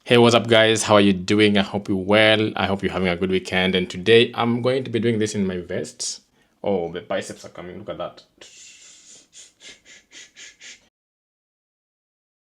Hey, what's up, guys? How are you doing? I hope you're well. I hope you're having a good weekend. And today I'm going to be doing this in my vest. Oh, the biceps are coming. Look at that.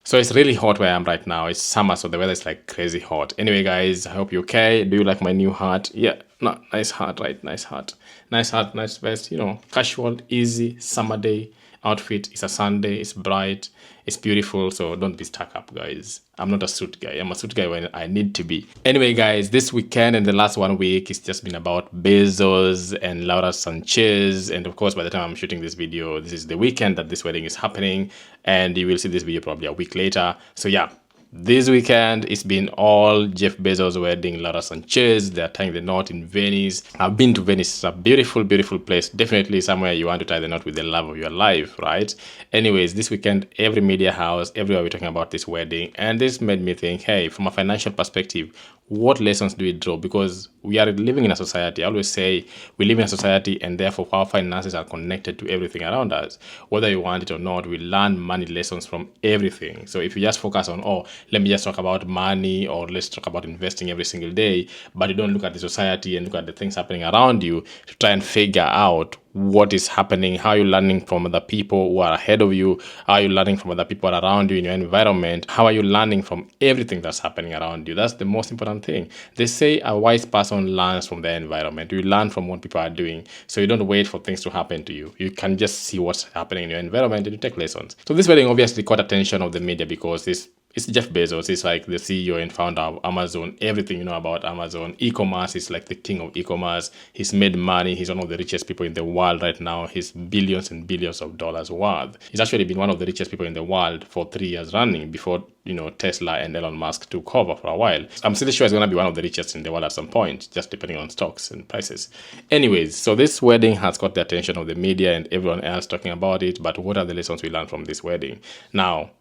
So it's really hot where I am right now. It's summer, so the weather is like crazy hot. Anyway, guys, I hope you're okay. Do you like my new hat? Yeah, no, nice hat, right? Nice hat. Nice hat, nice vest. Casual, easy, summer day outfit. It's a Sunday, it's bright, it's beautiful, so don't be stuck up, guys. I'm not a suit guy. I'm a suit guy when I need to be. Anyway, guys, this weekend and the last 1 week, it's just been about Bezos and Laura Sanchez. And of course, by the time I'm shooting this video, this is the weekend that this wedding is happening. And you will see this video probably a week later. So yeah, this weekend, it's been all Jeff Bezos' wedding, Laura Sanchez. They're tying the knot in Venice. I've been to Venice. It's a beautiful, beautiful place. Definitely somewhere you want to tie the knot with the love of your life, right? Anyways, this weekend, every media house, everywhere we're talking about this wedding. And this made me think, hey, from a financial perspective, what lessons do we draw? Because we are living in a society. I always say we live in a society and therefore our finances are connected to everything around us. Whether you want it or not, we learn money lessons from everything. So if you just focus on, oh, let me just talk about money or let's talk about investing every single day, but you don't look at the society and look at the things happening around you to try and figure out what is happening, how you're learning from other people who are ahead of you, how are you learning from other people around you in your environment, how are you learning from everything that's happening around you. That's the most important thing. They say a wise person learns from their environment. You learn from what people are doing, so you don't wait for things to happen to you. You can just see what's happening in your environment and you take lessons. So this wedding obviously caught attention of the media because it's Jeff Bezos. He's like the CEO and founder of Amazon. Everything you know about Amazon. E-commerce is like the king of e-commerce. He's made money. He's one of the richest people in the world right now. He's billions and billions of dollars worth. He's actually been one of the richest people in the world for 3 years running before, Tesla and Elon Musk took over for a while. I'm still sure he's going to be one of the richest in the world at some point, just depending on stocks and prices. Anyways, so this wedding has got the attention of the media and everyone else talking about it. But what are the lessons we learned from this wedding? Now,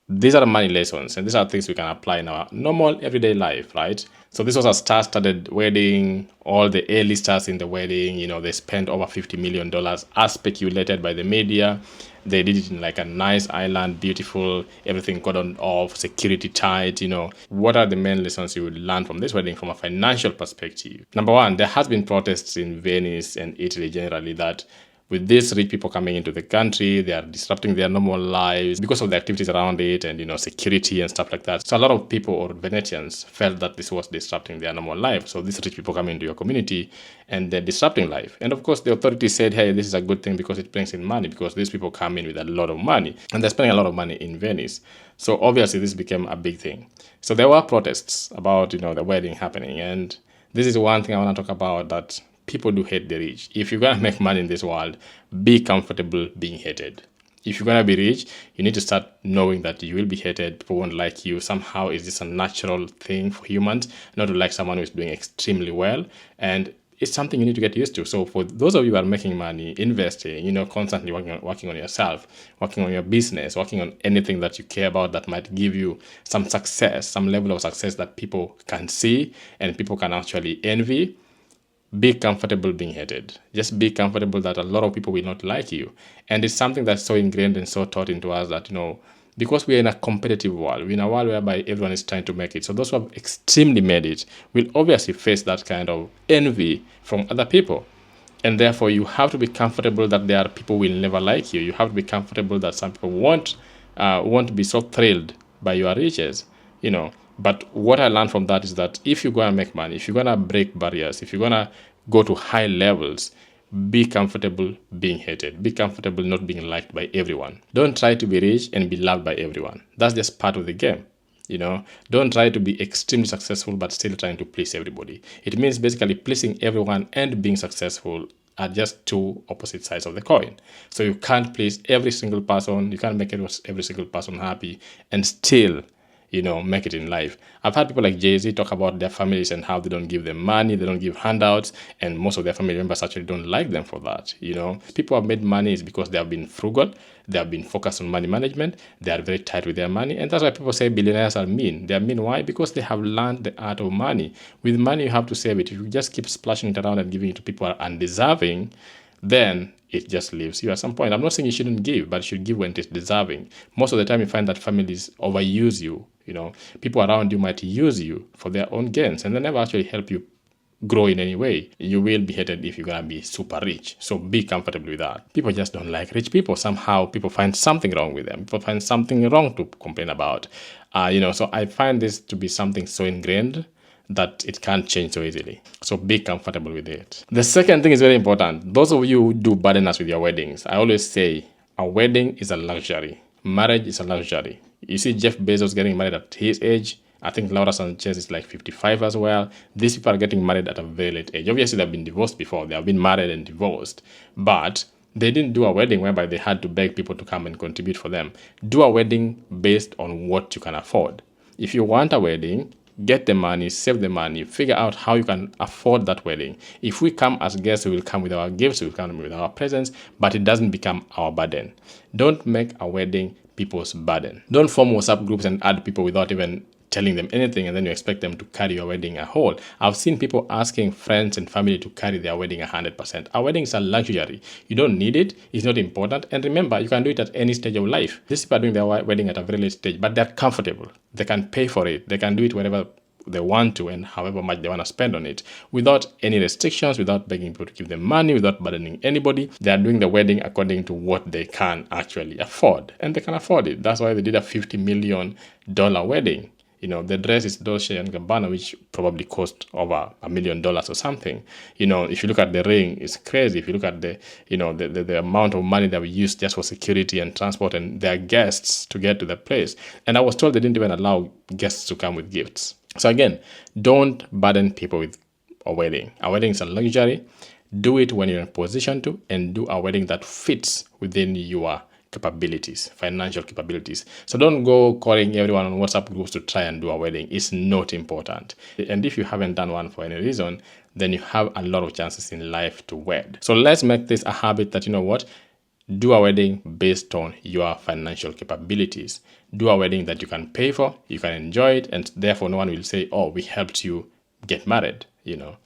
these are the money lessons and these are things we can apply in our normal everyday life, right? So this was a star-studded wedding. All the A-listers in the wedding, they spent over $50 million as speculated by the media. They did it in like a nice island, beautiful, everything cordoned off, security tight. What are the main lessons you would learn from this wedding from a financial perspective? Number one, there has been protests in Venice and Italy generally that with these rich people coming into the country, they are disrupting their normal lives because of the activities around it and, security and stuff like that. So a lot of people or Venetians felt that this was disrupting their normal life. So these rich people come into your community and they're disrupting life. And of course, the authorities said, hey, this is a good thing because it brings in money because these people come in with a lot of money and they're spending a lot of money in Venice. So obviously, this became a big thing. So there were protests about, the wedding happening. And this is one thing I want to talk about that people do hate the rich. If you're going to make money in this world, be comfortable being hated. If you're going to be rich, you need to start knowing that you will be hated. People won't like you. Somehow, it's just a natural thing for humans not to like someone who is doing extremely well. And it's something you need to get used to. So for those of you who are making money, investing, constantly working on yourself, working on your business, working on anything that you care about that might give you some success, some level of success that people can see and people can actually envy, be comfortable being hated. Just be comfortable that a lot of people will not like you. And it's something that's so ingrained and so taught into us that, because we're in a competitive world, we're in a world whereby everyone is trying to make it. So those who have extremely made it will obviously face that kind of envy from other people. And therefore, you have to be comfortable that there are people who will never like you. You have to be comfortable that some people won't be so thrilled by your riches, But what I learned from that is that if you're going to make money, if you're going to break barriers, if you're going to go to high levels, be comfortable being hated. Be comfortable not being liked by everyone. Don't try to be rich and be loved by everyone. That's just part of the game. Don't try to be extremely successful but still trying to please everybody. It means basically pleasing everyone and being successful are just two opposite sides of the coin. So you can't please every single person. You can't make every single person happy and still make it in life. I've had people like Jay-Z talk about their families and how they don't give them money, they don't give handouts, and most of their family members actually don't like them for that. People who have made money is because they have been frugal, they have been focused on money management, they are very tight with their money, and that's why people say billionaires are mean. They are mean. Why? Because they have learned the art of money. With money, you have to save it. If you just keep splashing it around and giving it to people who are undeserving, then it just leaves you at some point. I'm not saying you shouldn't give, but you should give when it is deserving. Most of the time, you find that families overuse you People around you might use you for their own gains and they never actually help you grow in any way. You will be hated if you're gonna be super rich. So be comfortable with that. People just don't like rich people. Somehow people find something wrong with them. People find something wrong to complain about. So I find this to be something so ingrained that it can't change so easily. So be comfortable with it. The second thing is very important. Those of you who do burden us with your weddings, I always say a wedding is a luxury. Marriage is a luxury. You see Jeff Bezos getting married at his age. I think Laura Sanchez is like 55 as well. These people are getting married at a very late age. Obviously, they've been divorced before. They have been married and divorced. But they didn't do a wedding whereby they had to beg people to come and contribute for them. Do a wedding based on what you can afford. If you want a wedding, get the money, save the money, figure out how you can afford that wedding. If we come as guests, we will come with our gifts, we will come with our presents, but it doesn't become our burden. Don't make a wedding people's burden. Don't form WhatsApp groups and add people without even telling them anything and then you expect them to carry your wedding a whole. I've seen people asking friends and family to carry their wedding 100%. A wedding is a luxury. You don't need it. It's not important. And remember, you can do it at any stage of life. These people are doing their wedding at a very late stage, but they're comfortable. They can pay for it. They can do it wherever they want to and however much they want to spend on it without any restrictions, without begging people to give them money, without burdening anybody. They are doing the wedding according to what they can actually afford, and they can afford it. That's why they did a $50 million wedding. The dress is Dolce & Gabbana, which probably cost over $1 million or something. If you look at the ring, it's crazy. If you look at the amount of money that we used just for security and transport and their guests to get to the place. And I was told they didn't even allow guests to come with gifts. So again, don't burden people with a wedding. A wedding is a luxury. Do it when you're in a position to, and do a wedding that fits within your capabilities, financial capabilities. So don't go calling everyone on WhatsApp groups to try and do a wedding. It's not important. And if you haven't done one for any reason, then you have a lot of chances in life to wed. So let's make this a habit that, do a wedding based on your financial capabilities. Do a wedding that you can pay for, you can enjoy it, and therefore no one will say, oh, we helped you get married,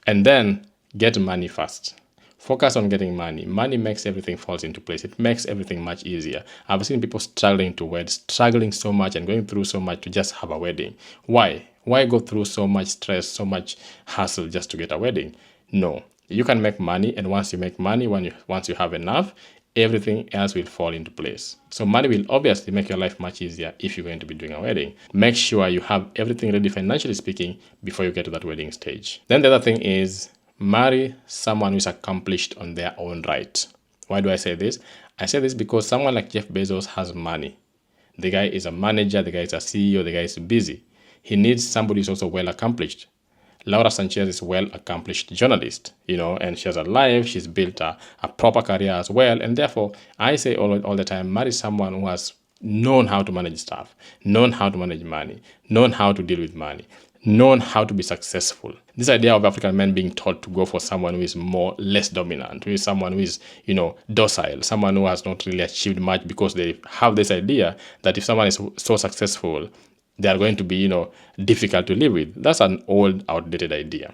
And then get money first. Focus on getting money. Money makes everything falls into place. It makes everything much easier. I've seen people struggling to wed, struggling so much and going through so much to just have a wedding. Why? Why go through so much stress, so much hassle just to get a wedding? No. You can make money, and once you make money, once you have enough, everything else will fall into place. So money will obviously make your life much easier if you're going to be doing a wedding. Make sure you have everything ready financially speaking before you get to that wedding stage. Then the other thing is, marry someone who's accomplished on their own right. Why do I say this? I say this because someone like Jeff Bezos has money. The guy is a manager, the guy is a CEO, the guy is busy. He needs somebody who's also well accomplished. Laura Sanchez is a well-accomplished journalist, and she has a life, she's built a proper career as well, and therefore, I say all the time, marry someone who has known how to manage stuff, known how to manage money, known how to deal with money, known how to be successful. This idea of African men being taught to go for someone who is less dominant, who is someone who is, docile, someone who has not really achieved much because they have this idea that if someone is so successful, they are going to be, difficult to live with. That's an old, outdated idea.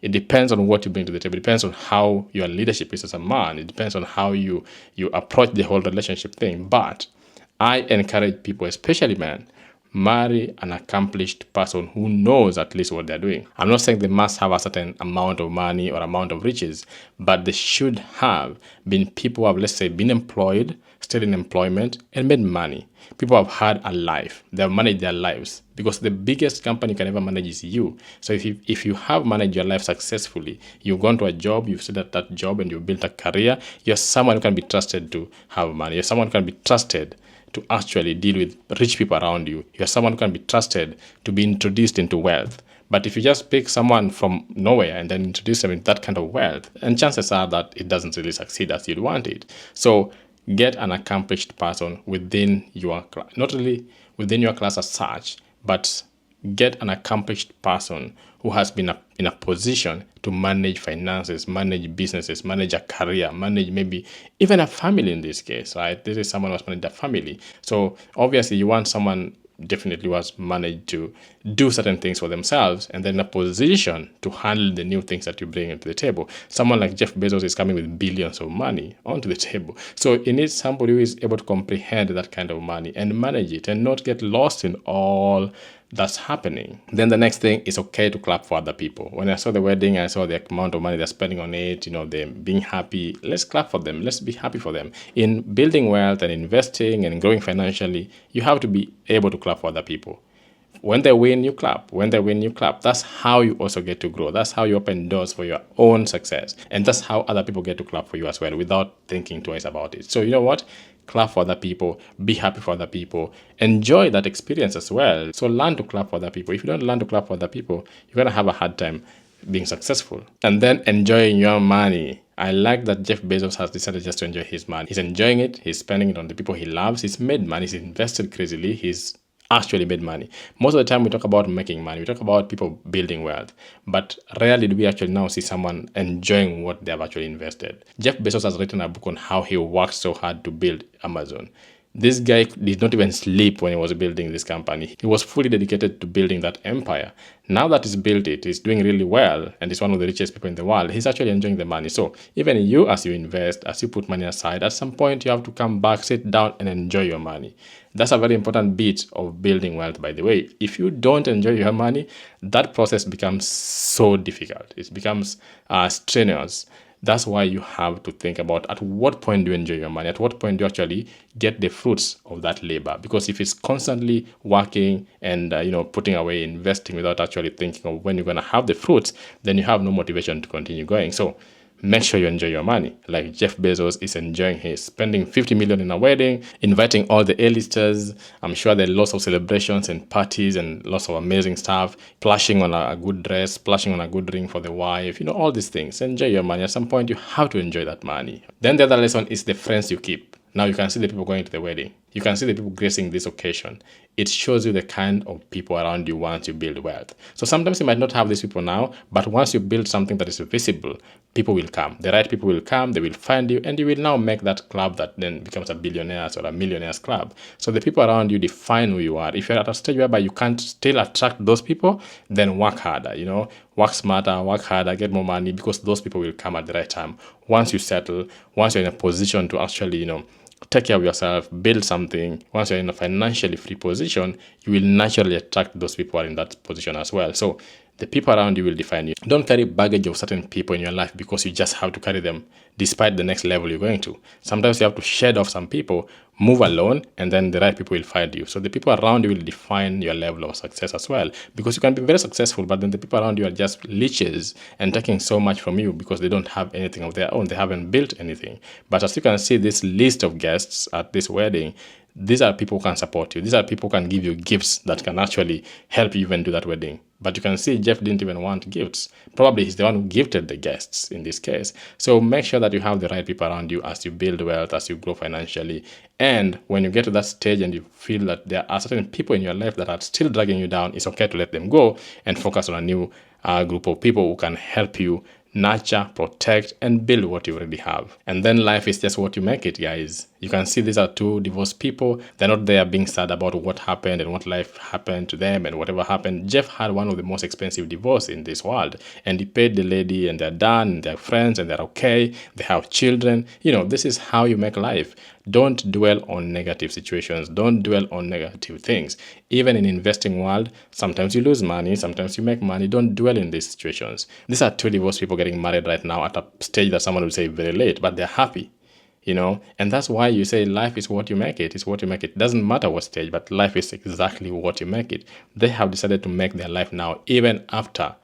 It depends on what you bring to the table. It depends on how your leadership is as a man. It depends on how you approach the whole relationship thing. But I encourage people, especially men, marry an accomplished person who knows at least what they're doing. I'm not saying they must have a certain amount of money or amount of riches, but they should have been people who have, let's say, been employed, stayed in employment, and made money. People have had a life. They have managed their lives, because the biggest company you can ever manage is you. So if you have managed your life successfully, you've gone to a job, you've stayed at that job, and you've built a career, you're someone who can be trusted to have money. You're someone who can be trusted to actually deal with rich people around you. You're someone who can be trusted to be introduced into wealth. But if you just pick someone from nowhere and then introduce them into that kind of wealth, and chances are that it doesn't really succeed as you'd want it. So get an accomplished person within your class, not really within your class as such, but get an accomplished person who has been in a position to manage finances, manage businesses, manage a career, manage maybe even a family in this case, right? This is someone who's managed a family. So obviously you want someone definitely was managed to do certain things for themselves and then in a position to handle the new things that you bring into the table. Someone like Jeff Bezos is coming with billions of money onto the table. So you need somebody who is able to comprehend that kind of money and manage it and not get lost in all that's happening. Then the next thing is okay to clap for other people. When I saw the wedding, I saw the amount of money they're spending on it, them being happy. Let's clap for them. Let's be happy for them. In building wealth and investing and growing financially, you have to be able to clap for other people. When they win, you clap. When they win, you clap. That's how you also get to grow. That's how you open doors for your own success. And that's how other people get to clap for you as well without thinking twice about it. So you know what? Clap for other people. Be happy for other people. Enjoy that experience as well. So learn to clap for other people. If you don't learn to clap for other people, you're going to have a hard time being successful. And then enjoying your money. I like that Jeff Bezos has decided just to enjoy his money. He's enjoying it. He's spending it on the people he loves. He's made money. He's invested crazily. He's actually made money. Most of the time we talk about making money, we talk about people building wealth, but rarely do we actually now see someone enjoying what they have actually invested. Jeff Bezos has written a book on how he worked so hard to build Amazon. This guy did not even sleep when he was building this company. He was fully dedicated to building that empire. Now that he's built it, he's doing really well, and he's one of the richest people in the world. He's actually enjoying the money. So even you, as you invest, as you put money aside, at some point you have to come back, sit down, and enjoy your money. That's a very important bit of building wealth, by the way. If you don't enjoy your money, that process becomes so difficult. It becomes strenuous. That's why you have to think about at what point do you enjoy your money, at what point do you actually get the fruits of that labor. Because if it's constantly working and putting away, investing without actually thinking of when you're going to have the fruits, then you have no motivation to continue going. So make sure you enjoy your money. Like Jeff Bezos is enjoying his spending $50 million in a wedding, inviting all the A-listers. I'm sure there are lots of celebrations and parties and lots of amazing stuff, splashing on a good dress, splashing on a good ring for the wife, all these things. Enjoy your money. At some point, you have to enjoy that money. Then the other lesson is the friends you keep. Now you can see the people going to the wedding. You can see the people gracing this occasion. It shows you the kind of people around you once you build wealth. So sometimes you might not have these people now, but once you build something that is visible, people will come. The right people will come, they will find you, and you will now make that club that then becomes a billionaires or a millionaires club. So the people around you define who you are. If you're at a stage whereby you can't still attract those people, then work harder, work smarter, work harder, get more money, because those people will come at the right time. Once you settle, once you're in a position to actually, take care of yourself, build something. Once you're in a financially free position, you will naturally attract those people who are in that position as well. So the people around you will define you. Don't carry baggage of certain people in your life because you just have to carry them despite the next level you're going to. Sometimes you have to shed off some people, move alone, and then the right people will find you. So the people around you will define your level of success as well, because you can be very successful, but then the people around you are just leeches and taking so much from you because they don't have anything of their own. They haven't built anything. But as you can see, this list of guests at this wedding, these are people who can support you. These are people who can give you gifts that can actually help you even do that wedding. But you can see Jeff didn't even want gifts. Probably he's the one who gifted the guests in this case. So make sure that you have the right people around you as you build wealth, as you grow financially. And when you get to that stage and you feel that there are certain people in your life that are still dragging you down, it's okay to let them go and focus on a new group of people who can help you nurture, protect, and build what you already have. And then life is just what you make it, guys. You can see these are two divorced people. They're not there being sad about what happened and what life happened to them and whatever happened. Jeff had one of the most expensive divorces in this world, and he paid the lady, and they're done, and they're friends, and they're okay. They have children. This is how you make life. Don't dwell on negative situations. Don't dwell on negative things. Even in investing world, sometimes you lose money, sometimes you make money. Don't dwell in these situations. These are two divorced people getting married right now at a stage that someone would say very late, but they're happy. And that's why you say life is what you make it. It's what you make it. It doesn't matter what stage, but life is exactly what you make it. They have decided to make their life now, even after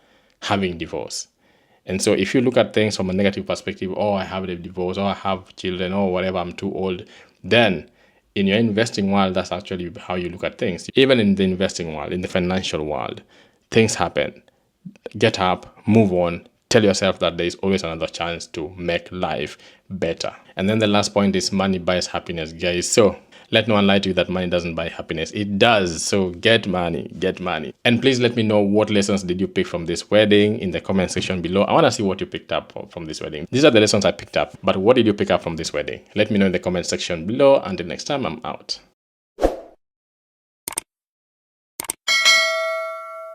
having divorce. And so if you look at things from a negative perspective, I have a divorce, I have children, whatever, I'm too old, then in your investing world, that's actually how you look at things. Even in the investing world, in the financial world, things happen. Get up, move on. Tell yourself that there is always another chance to make life better. And then the last point is money buys happiness, guys. So let no one lie to you that money doesn't buy happiness. It does. So get money, get money. And please let me know what lessons did you pick from this wedding in the comment section below. I want to see what you picked up from this wedding. These are the lessons I picked up. But what did you pick up from this wedding? Let me know in the comment section below. Until next time, I'm out.